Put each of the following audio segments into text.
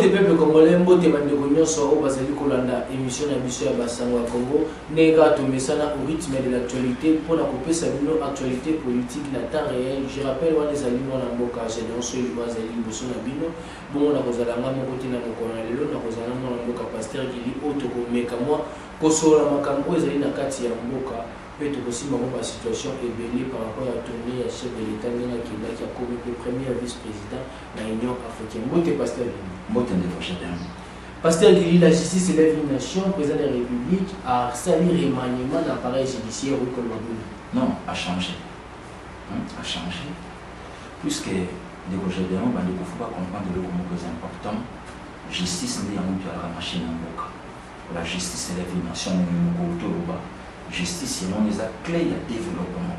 Mbote peuple congolais, mbote bandeko nyonso o bazali kolanda émission na biso ya Basango ya Congo, neka tomesana au rythme de l'actualité pour la kopesa bino actualité politique na temps réel. Je rappelle wana ezali mwana mboka génération yo bazali boso na bino, bon na kozala nga moko tina mokona lelo na kozala mwana mboka Pasteur Gili auto komeka moi kosola makambo ezali na kati ya mboka. Peut-être aussi ma situation est belle par rapport à tourner à chef de l'État qui a commis le premier vice-président de l'Union africaine. Moi, Pasteur Gili. Pasteur Gili, la justice élève une nation, président de la République, a sali remaniement d'appareil judiciaire au Colombo. Non, a changé. A changé. Puisque les Gédéons, il ne faut pas comprendre le mot plus important. Justice n'est pas la machine en boca. La justice élève une nation, justice c'est non les clés de développement.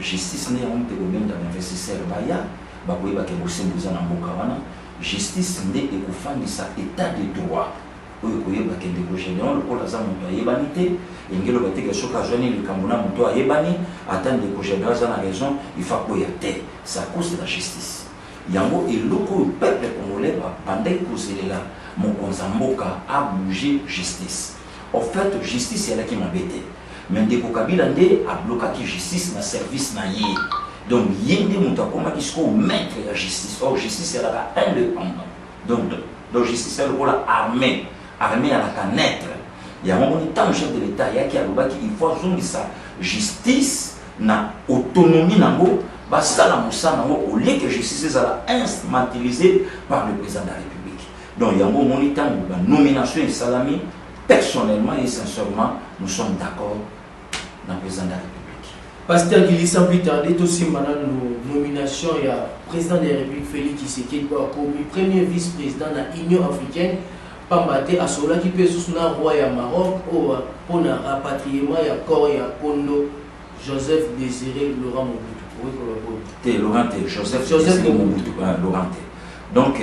Justice n'est pas le domaine d'investisseurs baya, bakoye bakebosse mbuza na mboka wana. Justice n'est pas fan de sa état de droit. Oyo koye bakende ko général lokola za moto ayebani te, engelo bateke soka joni likambona moto ayebani, attendre ko général za na raison, il faut koya te. C'est à cause de la justice. Yango eloko peuple congolais pendant que c'est là, mon konzamboka a bougé justice. En fait, justice c'est là qui m'embêtait. Mais dès que Kabila a bloqué la justice dans le service. Donc, il y a des gens qui sont maîtres de la justice. Or, la justice est indépendante. Donc, justice est l'armée. L'armée à la naître. Il y a un moment où chef de l'État qui a dit qu'il faut que la justice na autonomie au lieu que la justice soit instrumentalisée par le président de la République. Donc, il y a un moment où la nomination est salamée. Personnellement et sincèrement, nous sommes d'accord dans le président de la République. Pasteur Gili, sans plus tarder, aussi maintenant nos nominations, il y a le président de la République Félix Tshisekedi qui a commis premier vice-président de l'Union africaine, Pambate à cela qui peut sous le roi du Maroc pour le rapatriement de corps et Kondo Joseph Désiré Laurent Mobutu. Laurent Joseph Mobutu. Laurent. Donc,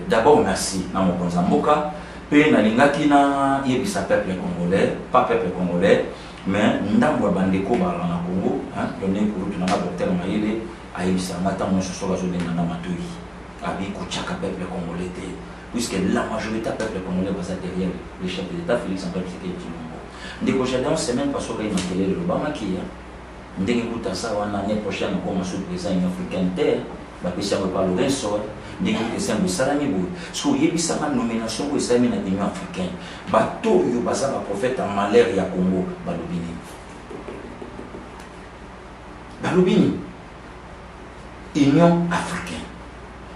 d'abord, merci dans mon Konzamboka. Puis, nalingaki na yebisa peuple congolais, pas peuple congolais, mais ndambo bandeko ba na Congo, hein, donné pour tout na docteur Maïle, ayebisa ngata mo so la zone na matoi. Abi ko chaka peuple congolais te, puisque la majorité du peuple congolais va derrière le chef de l'État Félix Antoine Tshisekedi Tshilombo. Ndeko jadon semaine parce que il télé le Obama qui ndenge kuta sa wana l'année prochaine comme sous président africain terre, ba pesa ko pa Lorenzo. Des questions de salami boy. Ce qu'il y a eu sa nomination pour l'Union africaine. Bateau yo basa ba prophète en malheur ya Congo balobini. Balobini. Union africaine.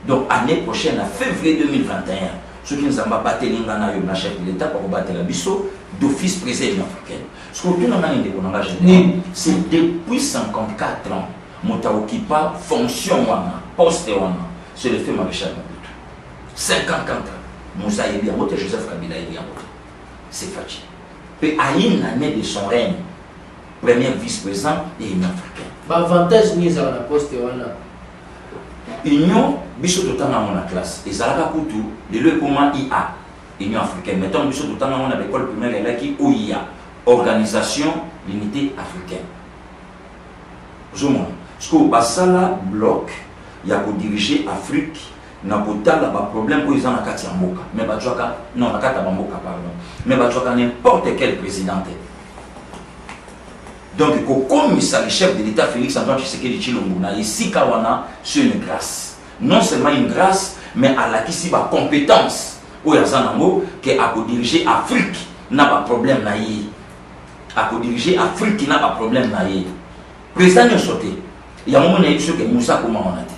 Donc année prochaine, en février 2021, ceux qui nous ont battu l'ingana yo na chef de l'État pour battre la biso d'office président africain. Ce que nous avons c'est depuis 54 ans, mota occupa fonction wana, poste wana. C'est le fait maréchal Mobutu. 50 ans. Moussa Yebiamote, Joseph Kabila Yebiamote. C'est facile. Puis à une année de son règne, premier vice-président et Union africaine. L'avantage mis à la poste Union, biso tout le temps dans la classe. Et Zalaka Koutou, de l'ECOMA IA, Union africaine. Mettons biso tout le temps dans l'école primaire et là qui OIA, Organisation l'unité africaine. Zoumon. Ce que Bassala bloc, il y a pour diriger l'Afrique, il y a un problème pour les gens qui sont en mais non, mais n'importe quel président. Donc, comme ça, le chef de l'État Félix Antoine Tshisekedi Tshilombo, ici, c'est une grâce. Non seulement une grâce, mais à la qui a compétence pour diriger l'Afrique, n'a pas de problème. À diriger l'Afrique, qui n'a pas de problème. Le président est sauté. Il y a un moment où il y a que Moussa comment on a dit.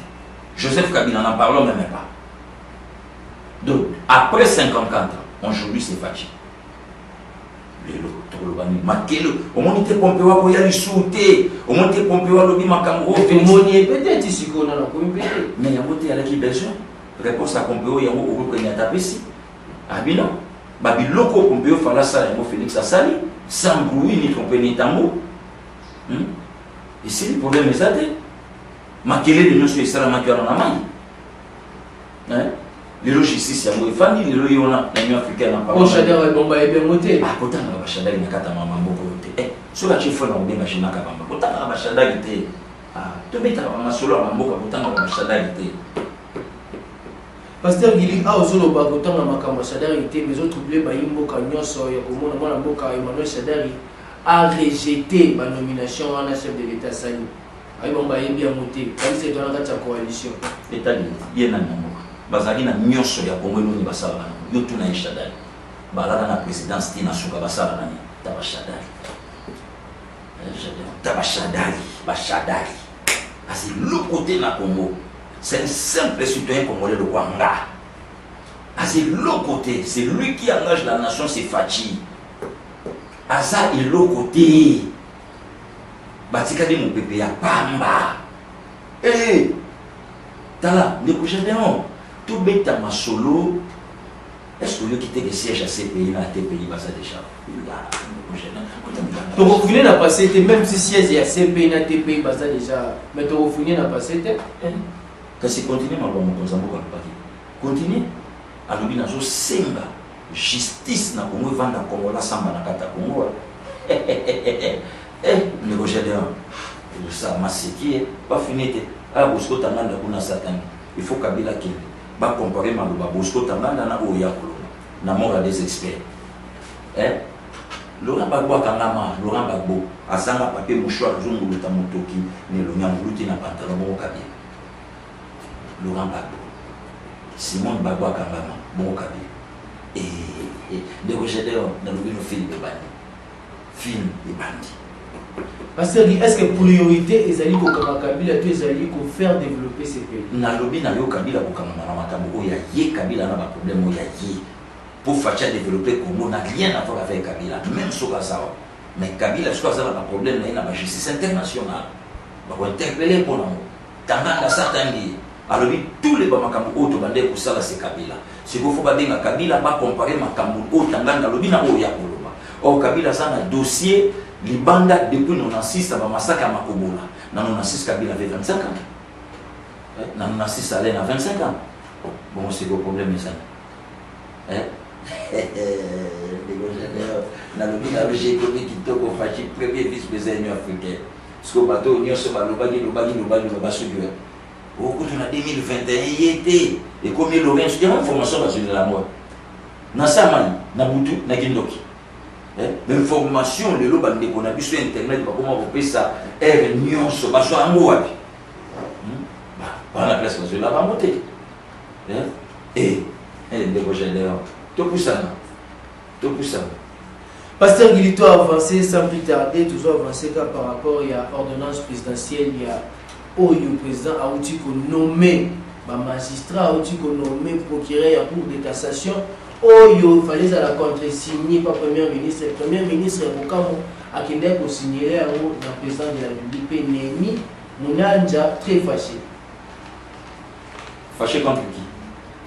Joseph Kabila n'en parlons même pas. Donc, après 54 ans, aujourd'hui c'est fatigué. Au moins, il Pompeo pour y aller sauter. Au moins, il Pompeo à l'objet Makambo. Peut-être ici qu'on a la communauté. Mais il y a un qui besoin. Réponse à Pompeo, il y a un qui a tapé ici. Abina. Babi loko Pompeo fala ça, il y a Félix Assali. Sans bruit, ni tromper, ni tambour. Et c'est le problème, c'est ça. Makele de nous sur Israël, Makiwa dans la main. Les logistes, il y a des familles, les logistes, l'Union africaine. On chadère le bomba et bien monté. Ah, pourtant, on va chadère le kata maman bobote. Eh, sur la chef, on va machine à kabamba. Pourtant, on va chadère le Ah, tu mets ta maman solo à la boca, pourtant, on va chadère le Pasteur Gili a osolo bakotanga makambo Shadari te mais autres troublé ba imboka nyonso ya komona mwana mboka Emmanuel Shadari a rejeté la nomination en chef de l'État Sani. Aïe bon bah bien monté. Comme c'est dans la coalition. État bien na mboka. Bazali na nyonso ya Congo ni basala. Yo tuna Shadari. Balala na présidence tina suka basala nani. Taba Shadari. Taba Shadari, Bashadari. C'est l'autre côté na Congo. C'est un simple citoyen congolais de Kwanga. C'est l'autre côté, c'est lui qui engage la nation, c'est Fachi. Asa est l'autre côté. Batika de mon pépé ya Pamba. Eh, Tala, le prochain démon, tout bête à ma solo. Est-ce que vous quittez le siège à ces pays, à tes pays, ça déjà? Tu refouler n'a pas été, même si siège à ces pays, à tes pays, ça déjà. Mais tu refouler n'a pas été. Quand c'est continué, ma bonne continue. Alors, il y a senga justice na Congo vanda Congo la samba na kata Congo. Le Roger de ça m'a séqué, pas fini. Ah, Bosco Tanganda kuna Satan. Il faut Kabila qui va comparer ma Bosco Tanganda na Oyakolo. Na mort des experts. Laurent Gbagbo Kangama, Laurent Gbagbo, Asanga papier mouchoir, Zungu Tamotoki, ne le Nyanguluti na pantalon Kabila. Laurent Gbagbo, Simon Gbagbo Kangama, bon Kabila. Et de Roger dans le film de Bandi. Film de Bandi. Parce que est-ce que priorité est d'aller au Kabila, tu es allé pour faire développer ces pays? Na lobby na yo Kabila au Kamana Matambo, il y a yé Kabila n'a pas problème, il y a yé. Pour faire développer Congo n'a rien à voir avec Kabila, même sur la Sao. Mais Kabila, je crois que ça n'a pas de problème, il y a la justice internationale. Il va interpeller pour nous. Tandanga Satangi. Alors, tous les Bamakambo Otobandé pour ça, c'est Kabila. Si vous faut pas dire Kabila, va comparer Makambo Otanganga, Lobina Oyakoloba. Or, Kabila, ça a un dossier, Libanda, depuis 96, ça va massacrer à Makobola. Dans 96, Kabila avait 25 ans. Dans 96, Alain a 25 ans. Bon, c'est le problème, ça. Dans le Bina, j'ai connu qui toque au Fachi, premier vice-président africain. Parce que le bateau, il y a ce balobagi, au cours de 2021, il était. Et comme il aurait une information sur la mort. Dans sa main, dans Boutou, dans Kindoki. L'information, le loba qu'on a vu sur Internet, comment on peut ça, est réunion sur un mot. Par la place, parce que là, va monter. Et, les projets d'ailleurs, tout pour ça. Tout pour ça. Pasteur Guilito a avancé sans plus tarder, toujours avancé par rapport à l'ordonnance présidentielle, il y a le président a aussi nommé magistrat, a aussi nommé procureur pour des cassations. Il fallait la contre-signer par Premier ministre. Le Premier ministre a signé le président de la République, Némi Mounanja, très fâché. Fâché contre qui?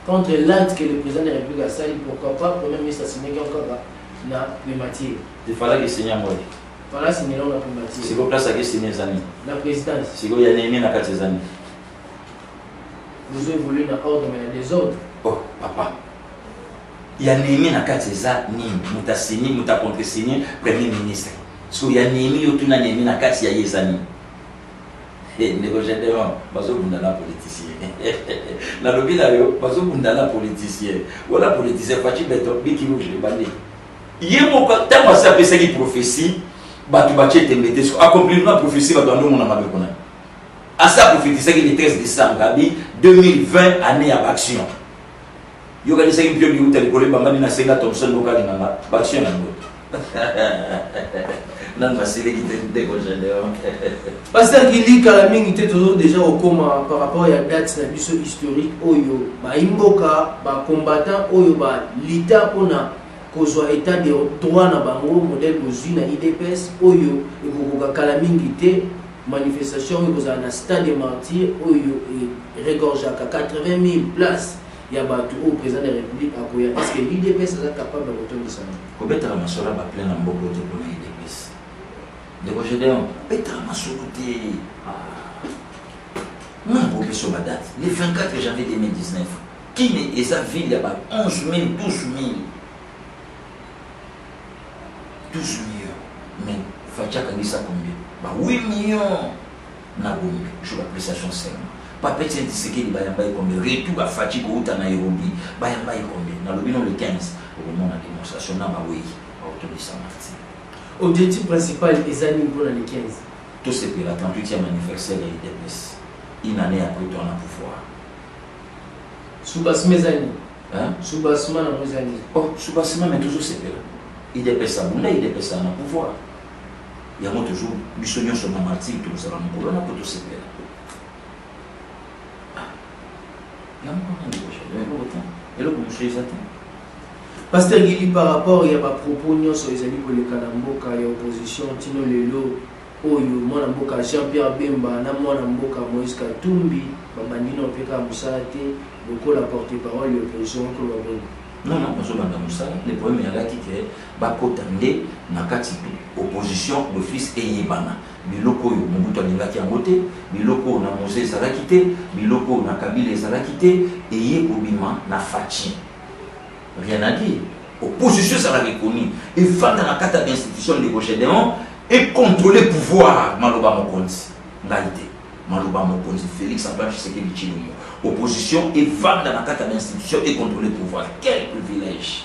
Contre l'acte que le président de la République a sali, pourquoi pas, le Premier ministre a signé encore dans les matières. Il fallait qu'il signe à moi. Il fallait signer dans la matière. Si vous placez à signer les amis. La présidence. Si vous y avez aimé dans 4 amis. Vous avez voulu dans l'ordre, mais il y a des ordres. Oh, papa. Il y a Némi dans 4 ni muta signé, muta contre-signé, Premier ministre. Parce qu'il y a Némi, il y a Némi dans 4 amis. Et négociateur, parce que vous n'avez pas politicien. Dans le bilan, parce que vous n'avez pas politicien. Voilà politicien, Fachi Beto, Biki Rouge, les bandits. Il y a un temps où ça peut être prophétie, tu vas te mettre accomplir la prophétie, tu vas donner mon amal. À ça, prophétie, le 13 décembre 2020, année à action. Il y a des gens qui ont dit que les Bambani na Senga Thompson local na action na non, c'est les qui Pasteur Gili Kalaming était toujours déjà au coma par rapport à la date de l'histoire historique. Oyo, Imboka, combattant, Oyo, l'État pour na état de droit na bango modèle Bozui na IDPS. Oyo, et Kalaming était manifestation au stade des martyrs. Oyo, et regorge à 80 000 places. Il y a au président de la République à Koya. Est-ce que l'IDPS est capable de retourner ça? Comment est-ce que je suis plein de beaucoup de l'IDPS? De quoi je dis, Petra m'a sauté. Non, pour que ce soit date. Le 24 janvier 2019, qui est sa ville là-bas? 11 000, 12 000. 12 millions. Mais Fatia a dit ça combien? 8 millions. Je vais appeler ça son serment. Papa Tshisekedi bayamba combien retour à Fatigue ou à Nairobi bayamba combien dans le bilan le 15 au moment de la démonstration na bawi autour de Saint-Martin. Objectif principal est Zani pour l'année 15. Tout c'est pour la 38e anniversaire de l'IDPS. Une année après ton pouvoir. Soubasme Zani. Hein? Soubasme na Zani. Oh, Soubasme mais toujours c'est là. IDPS a boulé, IDPS a pouvoir. Il y a toujours Bissonion sur ma martyr, tout ça va nous couler, on a pour tout c'est là. Pasteur Guili, par rapport, il y a des propos sur les amis pour les Kanamboka, il y a opposition, Tino Lelo, Oyo, Mwanamboka, Jean-Pierre Bemba, Mwanamboka, Moïse Katumbi, Babandino Peka Moussate, beaucoup la porte-parole de l'opposition que vous non, non, parce que le problème est là qui est bakotande nakati opposition le fils eyebana biloko yo mobutu alingaki yango te biloko na Mose ezalaki te biloko na Kabila ezalaki te eye kobima na Fachi rien à dire opposition ça l'a reconnu et fanda na kata d'institution de Gédéon et contrôler pouvoir maloba mokonzi ngaite maloba mokonzi Félix Antoine Tshisekedi Tshilombo opposition et vendre dans la carte d'institution et contrôler le pouvoir. Quel privilège!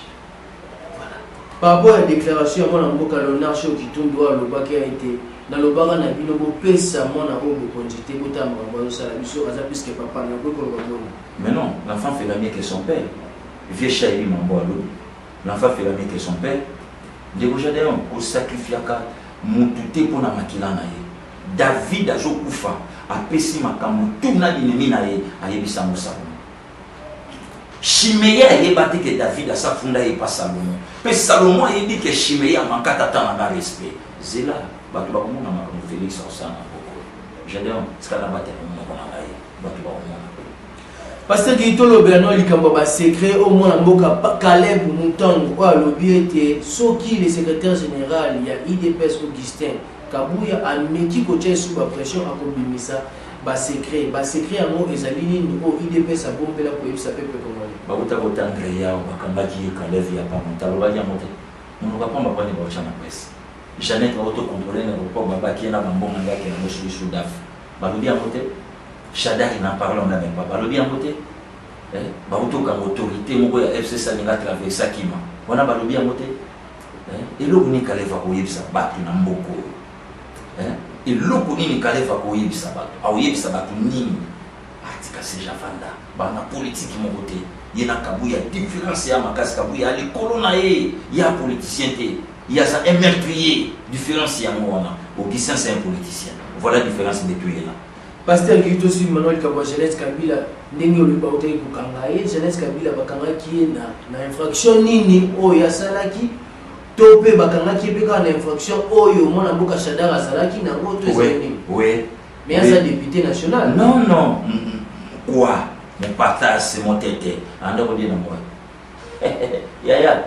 Voilà. Par rapport à la déclaration, mon amboka l'onarche qui tombe doit le bac qui a été dans le baran na binobo pesa mon amboka conjité botam rambo ça la mission à puisque papa n'a pas pour mais non, l'enfant fait la mieux que son père. Vieux chahi mambo alo. L'enfant fait la mieux que son père. Déjà d'ailleurs au sacrifiaka mutute pour na makila na ye. David azokufa apesi makambo tuna binemi na ye ayebisa Salomo. Chimeya ayebate que David asafunda ye pas Salomo. Mais Salomo ayebi que Chimeya mankata tana na respect. Zela batu ba komona makambo Félix osana boko. J'adore skala bate na mona na ye batu ba komona. Pasteur Guitolo Berno likambo ba secret au moins mboka Caleb Mutango kwa lobi était soki le secrétaire général il y a IDPS Augustin Kabuya ameki koche sous la pression à kombimisa ba secret yango ezali nini o IDPS a bombela pour yebisa peuple congolais ba uta Andrea bakambaki Caleb ya pa montalo ba ya mote nous va pas ba ni ba chana presse Janet va auto contrôler na ko baba ki na bambonga ngaki na sous daf ba lobi ya mote Shadak n'en parle même pas ba lobi ya mote ba auto comme autorité moko ya FC Salinga traverser Sakima wana ba lobi ya mote et lo ni Caleb va ko yebisa ba na mboko et loko nini Caleb akoyebisa bato akoyebisa bato nini atika seja fanda bana politique mon côté yena Kabuya différence ya makasi Kabuya likolo na ye ya politicien te ya ça un meurtrier différence ya mona Augustin c'est un politicien voilà différence de tout là Pasteur Guito aussi Manuel Kabwa Jeunesse Kabila ndenge oloba otaki kokanga ye Jeunesse Kabila bakanga ki na infraction nini o ya salaki topé bakanga ki pe ka na infraction oyo mona mboka Shadara azalaki na ngo to ezali oui mais un député national non quoi mon partage c'est mon tête anda ko dina moi ya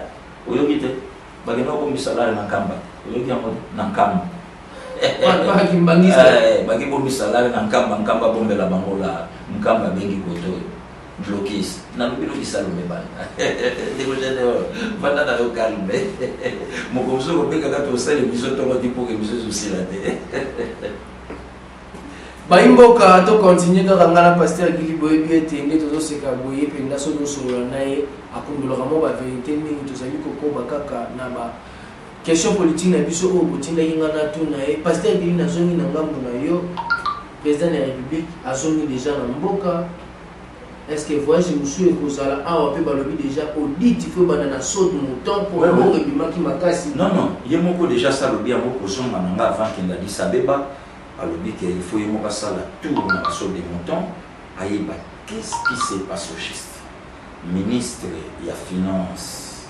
oyo kite bagena ko misala na kamba oyo kiamo na kamba pas kimbangisa bagi bo misala na kamba bombela bangola nkamba bengi koto bloqués na lubilo bisalome bana deko jeno bana na calme mo komso ko beka ka to sale biso to ko tipo ke biso susila te baimboka to continuer ka ngala pasteur Guili boye bien tenge to seka boye pe ndaso no solo nae akundola kamo ba vérité mingi to sali ko bakaka na ba question politique na biso o botinda kinga na to nae pasteur Guili na zongi na ngambo na yo président de la République azongi déjà na mboka. Est-ce que voyage monsieur et Kozala a un peu balobi déjà audit il faut banana saut de mouton pour le bima qui makasi non yemoko déjà ça lobi ya moko zonga nanga avant qu'il a dit ça beba alobi que il faut yemoko ça la tour na saut de mouton ayeba qu'est-ce qui se passe au juste ministre ya finance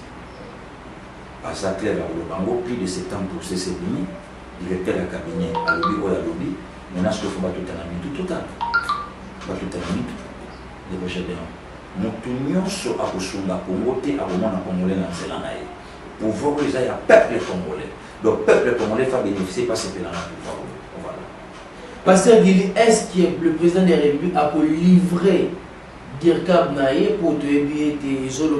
Azakler le bango plus de 7 ans pour CCBI directeur de cabinet alobi o alobi maintenant ce qu'il faut battre tout total battre de Gédéon. Moutunion so akosunga Congo te akomona Congolais na nzela na ye. Pouvoir que ya peuple congolais. Le peuple congolais va bénéficier par ce plan là pouvoir. Voilà. Pasteur Guili, est-ce que le président de la République a livré Dirkab Naye pour te éviter Zolo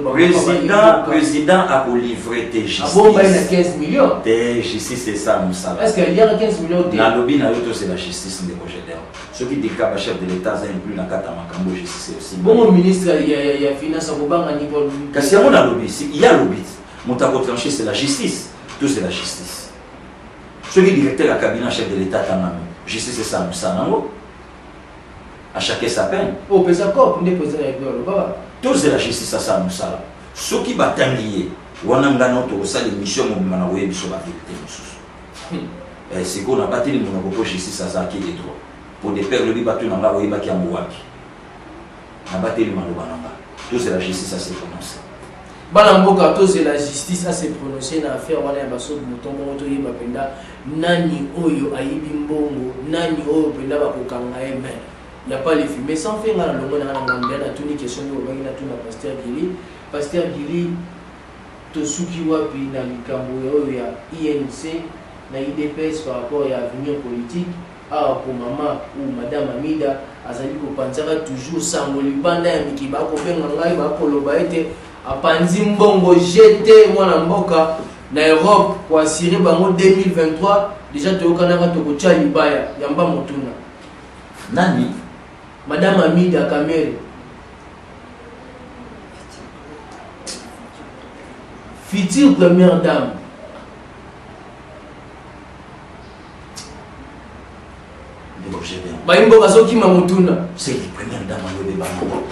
président a livré tes justice. Ah bon, il y a 15 millions. Tes justice c'est ça Moussa. Est-ce qu'il y a 15 millions de na lobby na yoto c'est la justice de Gédéon. ceux qui décapent chef de l'État ça inclut dans kata makambo justice aussi bon ministre il y a finance au banga niveau kasi on a lobby il y a lobby mon tableau tranché c'est la justice tout c'est la justice ceux qui directeur la cabinet chef de l'État tanami justice c'est ça nango à chacun sa peine oh pesa quoi pour déposer avec le baba tout c'est la justice ça nous ça ceux qui batanglier wana ngana to ça l'émission mo mana woye biso ba vérité mususu c'est qu'on a battu le monopole justice ça qui est droit pour des pères le bibatu nanga woye ba ki amwapi na battu le maloba nanga tout c'est la justice ça s'est prononcé bana mboka tout c'est la justice ça s'est prononcé na affaire wana ya baso mutombo moto yeba penda nani oyo ayibi mbongo nani oyo penda bakokanga eme il n'y a pas les films mais sans faire la longue na ngambia na tuni question de obangi na tuna pasteur Gili to suki wapi na likambo ya INC na IDPS par rapport à l'avenir politique pour maman ou madame Amida azali ko panzaka toujours sango libanda ya mikiba ko benga ngai ba ko loba ete apanzi mbongo jeté mwana mboka na Europe pour assurer bango 2023 déjà to kanaka to ko cha libaya yamba motuna nani madame Amida Kamere future première dame baimbo bazoki mamutuna c'est la première dame en le bango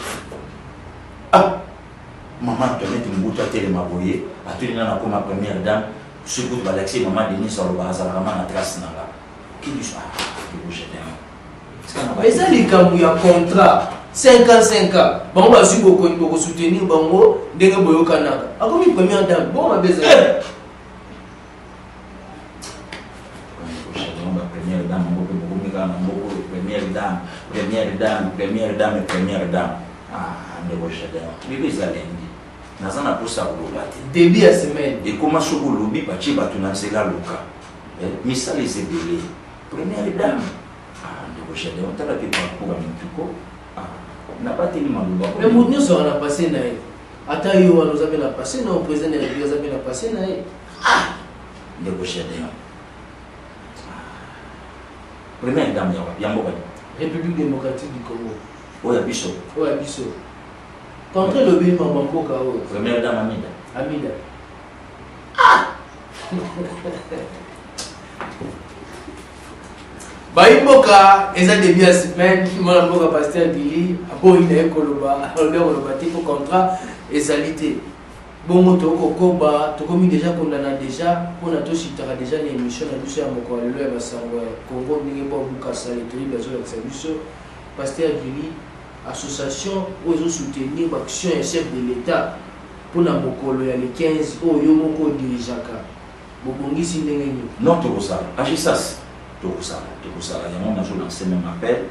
ah maman Antoinette Mbuta tele maboye atulina na comme première dame surtout balaxi maman Denis sur le bazar maman na trace nanga qui dit ça mais ça les camps ya contrat 55 ans bon ba su ko soutenir bango ndenge boyo kanaka akomi première dame bon ma beza première dame ah ndeko chadeur bibi zalendi nazana posa kulobate début à semaine et comment ce lobi bachi batuna sela luka misali zebele première dame ah ndeko chadeur on tala pe parcours amituko ah n'a pas tellement maluba mais mounio sera passé na ata yo wana zabe na passé na président de la République zabe na passé na ah ndeko chadeur première dame ya mboka République démocratique du Congo. Oui, à Bissau. Oui, à Bissau. Contre le pays Mamboka. Première dame Amida. Amida. Ah Baïmboka, ils ont début à semaine, Mamboka Pasteur Gili, Abo il est Koloba, pour contrat et salité. Bon, moto kokoba, to komi déjà condamné déjà, pour na to chitara déjà l'émission na biso ya moko lelo ya basango Congo ndenge bo buka sali to bazo ya biso Pasteur Gili association ozo soutenir l'action et chef de l'état pour na mokolo ya le 15 oyo moko dirijaka bobongisi ndenge ni non to ça agisas to ça yango na zo lancer même appel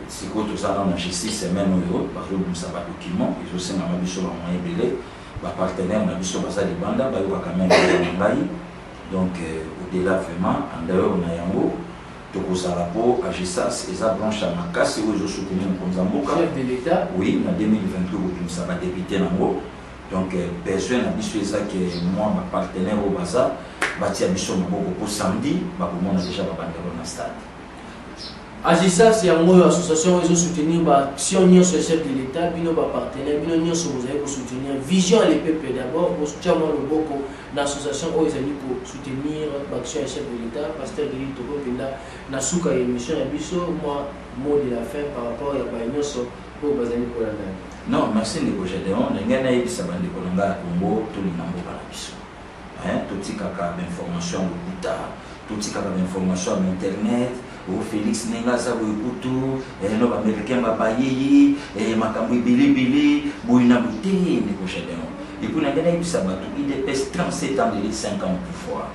si ko to ça na justice semaine oyo bazo bimisa ba document ezo senga mabiso ba moyen belé ba partenaire na biso basa libanda ba yo quand même ngai donc au-delà vraiment andao na yango to kozala po agisas eza branche à makasi oyo zo soutenir Konzamboka chef de l'état oui na 2023 bokimisa ba député nango donc besoin na biso eza que moi ba partenaire au basa batia biso maboko pour samedi ba komona déjà ba bandero na stade Agisas c'est une association qui soutenir l'action de chef de l'État, bino ba partenaire, bino nyo so vous allez soutenir vision et les peuples d'abord, pour soutenir le boko l'association où ils allaient pour soutenir l'action chef de l'État, Pasteur Gili Toko Penda, na suka émission ya biso, moi mot de la fin par rapport à ba nyo so pour bazali pour la dame. Non, merci les Gédéon, ngana yebisa bande kolanga Congo to linambo bala biso. Hein, tout kaka d'information au buta, tout kaka d'information sur internet. Félix Nenga Sabo Kutu, no américain babayi, makambo bilibili, boina buté ne Gédéon. Et puis na ngana yebisa batu IDPS 37 ans de 5 ans pouvoir.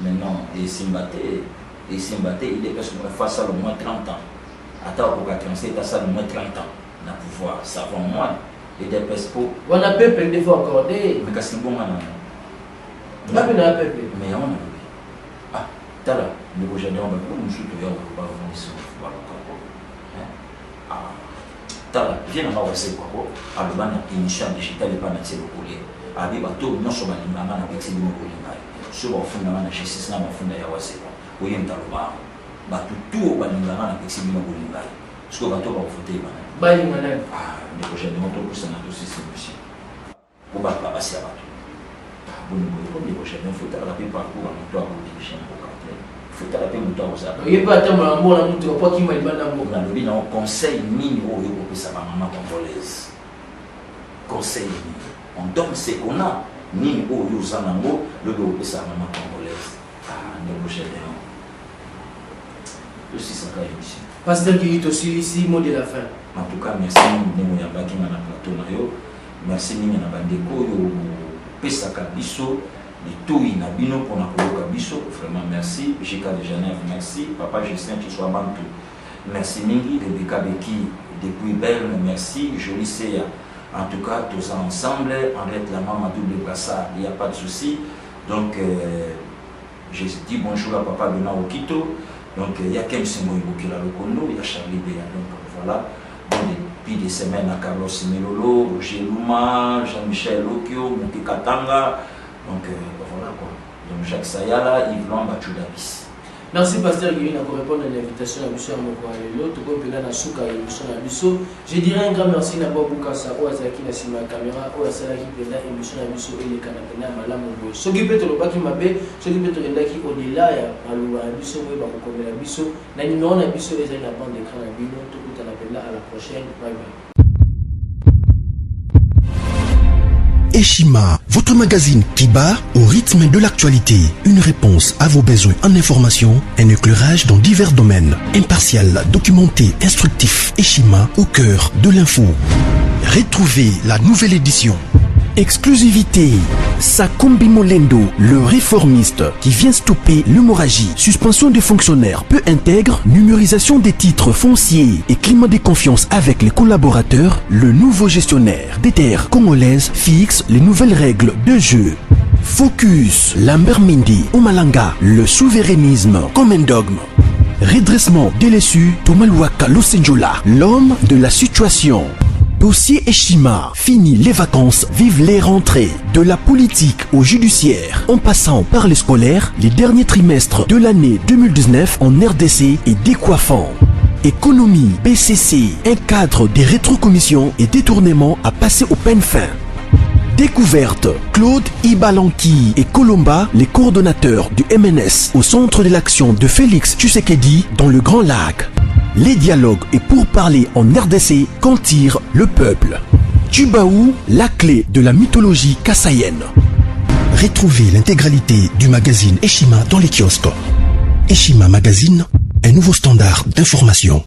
Maintenant et Simbaté IDPS face à au moins 30 ans. Attends pour 37 ça au moins 30 ans na pouvoir, ça va moins IDPS pour on a peuple des fois accordé. Mais Kasimbo mana. On a peuple. Mais on a ah tala le Gédéon ba ko musu to ya ba ko so ba ko ah tala viens na wase ko alobana initial digital pas na tselo kolé abi ba to no so ba limanga na beti mo kolinga so ba funda na justice na ba funda ya wase ko oyenta loba bato tout balingana na pexibino bolinga parce que bato ba voter bana balingana ne prochainement to pour ça na to c'est pour ba passer bato bon pour les prochaines faut la paix parcours en toi pour diriger au quartier faut la paix muto ça il pas tant la mona muto pas qui mali bana mo na lobi na conseil mini o yo pour ça maman congolaise conseil on donne ce qu'on a ni o yo zanango le do pour ça maman congolaise ne prochainement aussi ça quand émission pasteur qui est aussi ici mot de la fin en tout cas merci nous ya baki na plateau na yo merci ninga na bandeko yo pesaka biso litoi na bino pour na koyoka biso vraiment merci Jika de Genève merci papa Justin qui soit bantu merci mingi Rebecca Beki depuis Berne merci Jolie Seya en tout cas tous ensemble Henriette la maman double brassard il n'y a pas de souci donc je dis bonjour à papa Bena Okito donc il y a Kem Simoïbo qui l'a reconnu il y a Charlie Béa donc voilà bon, depuis des semaines à Carlos Melolo, Roger Luma, Jean-Michel Okio, Mouki Katanga donc voilà quoi donc Jacques Sayala, Yves Lamba, Chudabis. Merci pasteur Guy pour répondre à l'invitation à Monsieur Amoko Alelo, tout comme Pena Nasuka et Émission Abisso. Je dirais un grand merci à Bobo Kassa, Oazaki Nasima Caméra, Oazaki Pena, Émission Abisso et les Canapena Malamobo. Ce qui peut être le Baki Mabe, ce qui peut être Ndaki au-delà, à l'Abisso, à Abisso, na numéro Abisso, les amis, la bande d'écran Abino, tout le temps à la prochaine. Bye bye. Eshima, votre magazine qui bat au rythme de l'actualité. Une réponse à vos besoins en information, un éclairage dans divers domaines. Impartial, documenté, instructif. Eshima au cœur de l'info. Retrouvez la nouvelle édition. Exclusivité, Sakumbi Molendo, le réformiste qui vient stopper l'hémorragie, suspension des fonctionnaires peu intègre, numérisation des titres fonciers et climat de confiance avec les collaborateurs, le nouveau gestionnaire des terres congolaises fixe les nouvelles règles de jeu. Focus, Lambert Mindi, Omalanga, le souverainisme comme un dogme. Redressement délaissé, Tomaluaka Losenjola, l'homme de la situation. Dossier Eshima, fini les vacances, vive les rentrées. De la politique au judiciaire, en passant par les scolaires, les derniers trimestres de l'année 2019 en RDC est décoiffant. Économie, BCC, un cadre des rétrocommissions et détournements à passer au peine fin. Découverte, Claude Ibalanki et Colomba, les coordonnateurs du MNS au centre de l'action de Félix Tshisekedi dans le Grand Lac. Les dialogues et pourparlers en RDC qu'en tire le peuple. Tubaou, la clé de la mythologie kassaïenne. Retrouvez l'intégralité du magazine Eshima dans les kiosques. Eshima Magazine, un nouveau standard d'information.